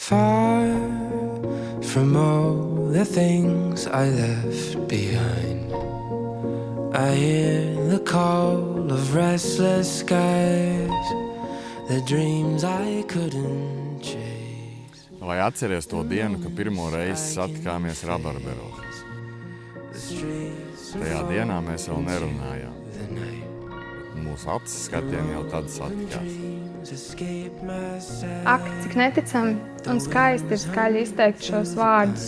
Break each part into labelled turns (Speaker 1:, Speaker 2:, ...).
Speaker 1: far from all the things I left behind. I hear the call of restless skies, the dreams I couldn't chase.
Speaker 2: Vai atceries to dienu, kad pirmo reizi satikāmies Rabarberos? Tajā dienā mēs vēl nerunājām. Mūsu acis skatieni jau tad satikās.
Speaker 3: Ak, cik neticami un skaisti ir skaļi izteikt šos vārdus.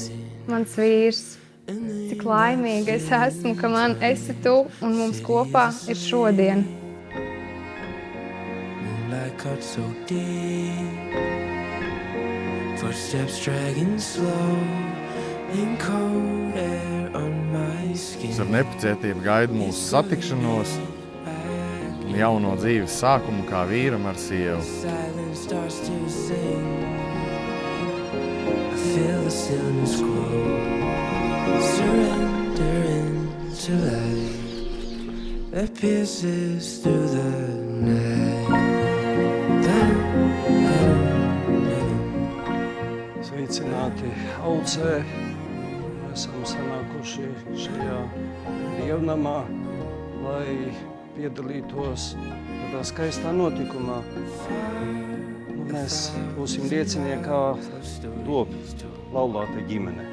Speaker 3: Mans vīrs, cik laimīga es esmu, ka man esi tu un mums kopā ir šodien.
Speaker 2: Es ar nepacietību gaidu mūsu satikšanos un jauno dzīves sākumu kā vīram ar sievu.
Speaker 4: Sveicināti Aucē. Esam sanākuši šajā dievnamā, lai piedalītos tādā skaistā notikumā. Mēs būsim liecinieki, kā top laulāta ģimene.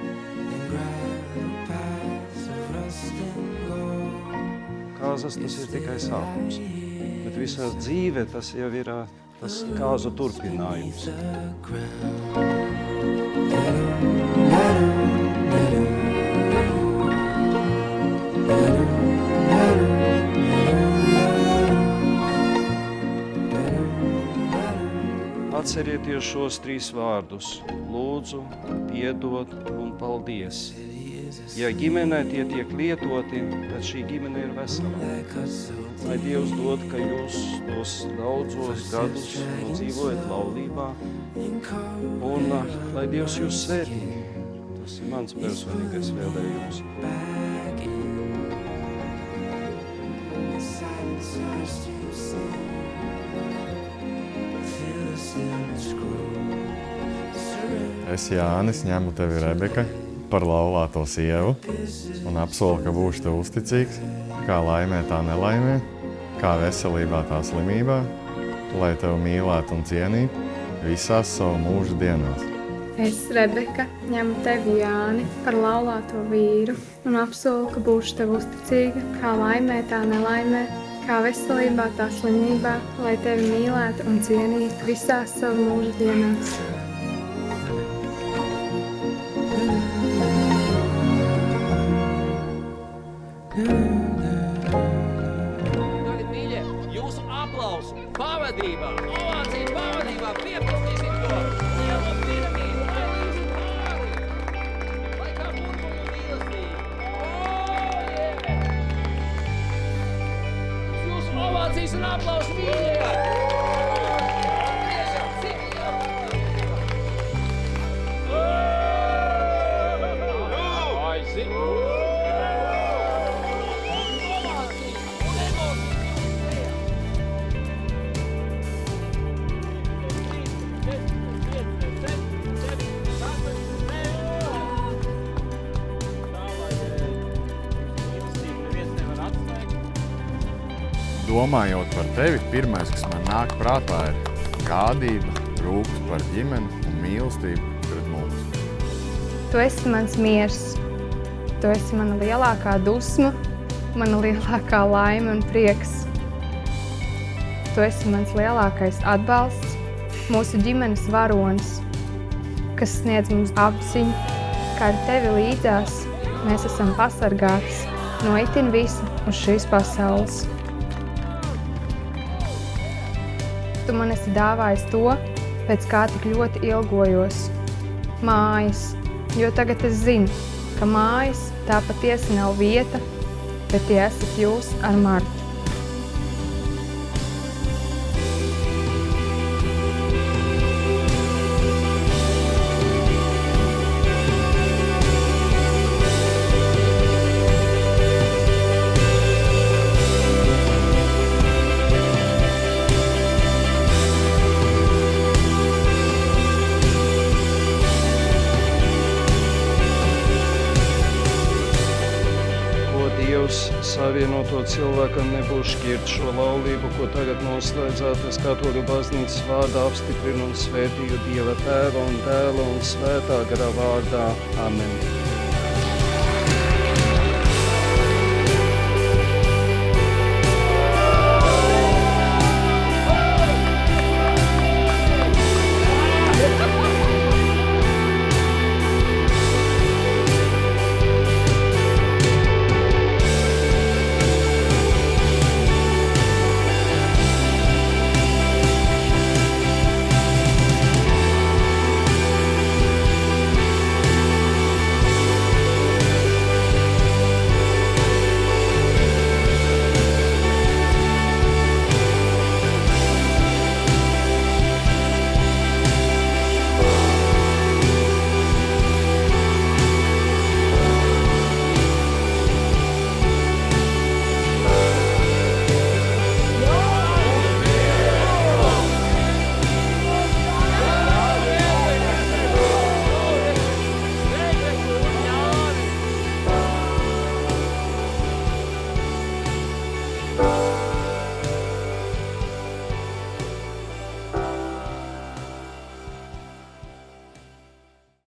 Speaker 4: Kāzas tas ir tikai sākums, bet visā dzīve tas jau ir tas kāzu turpinājums. Atcerieties šos 3 vārdus – lūdzu, piedod un paldies. Ja ģimenē tie tiek lietoti, tad šī ģimene ir vesela. Lai Dievs dod, ka jūs tos daudzos gadus dzīvojat laulībā, un lai Dievs jūs svētī. Tas ir mans personīgais vēlējums.
Speaker 2: Es, Jānis, ņemu tevi, Rebeka, par laulāto sievu un apsolu, ka būšu tev uzticīgs, kā laimē tā nelaimē, kā veselībā tā slimībā, lai tevi mīlētu un cienītu visās savu mūža dienās.
Speaker 3: Es, Rebeka, ņemu tevi, Jāni, par laulāto vīru un apsolu, ka būšu tev uzticīga, kā laimē tā nelaimē, kā veselībā tā slimībā, lai tevi mīlētu un cienītu visās savu mūža dienās.
Speaker 5: Tagad, mīļie, jūsu aplausu pavadībā, ovāciju pavadībā pieprasīsim to lielo piramīdu, aizlīsim pāri, lai kā burbuļu mīlestība. Jūsu ovācijas un aplausu, mīļie!
Speaker 2: Domājot par tevi, pirmais, kas man nāk prātā, ir gādība, rūpes par ģimeni un mīlestību pret mums.
Speaker 3: Tu esi mans miers, tu esi mana lielākā dusma, mana lielākā laime un prieks. Tu esi mans lielākais atbalsts, mūsu ģimenes varonis, kas sniedz mums apziņu, kā ar tevi līdzās mēs esam pasargātas no itin visa uz šīs pasaules. Tu man esi dāvājis to, pēc kā tik ļoti ilgojos – mājas, jo tagad es zinu, ka mājas tā patiesi nav vieta, bet tie esat jūs ar Martu.
Speaker 4: savienoto cilvēkam nebūs šķirt šo laulību, ko tagad noslēdzātas Katoļu baznīcas vārdā apstiprina un svētīju Dieva Tēva un Dēla un Svētā gara vārdā. Amen.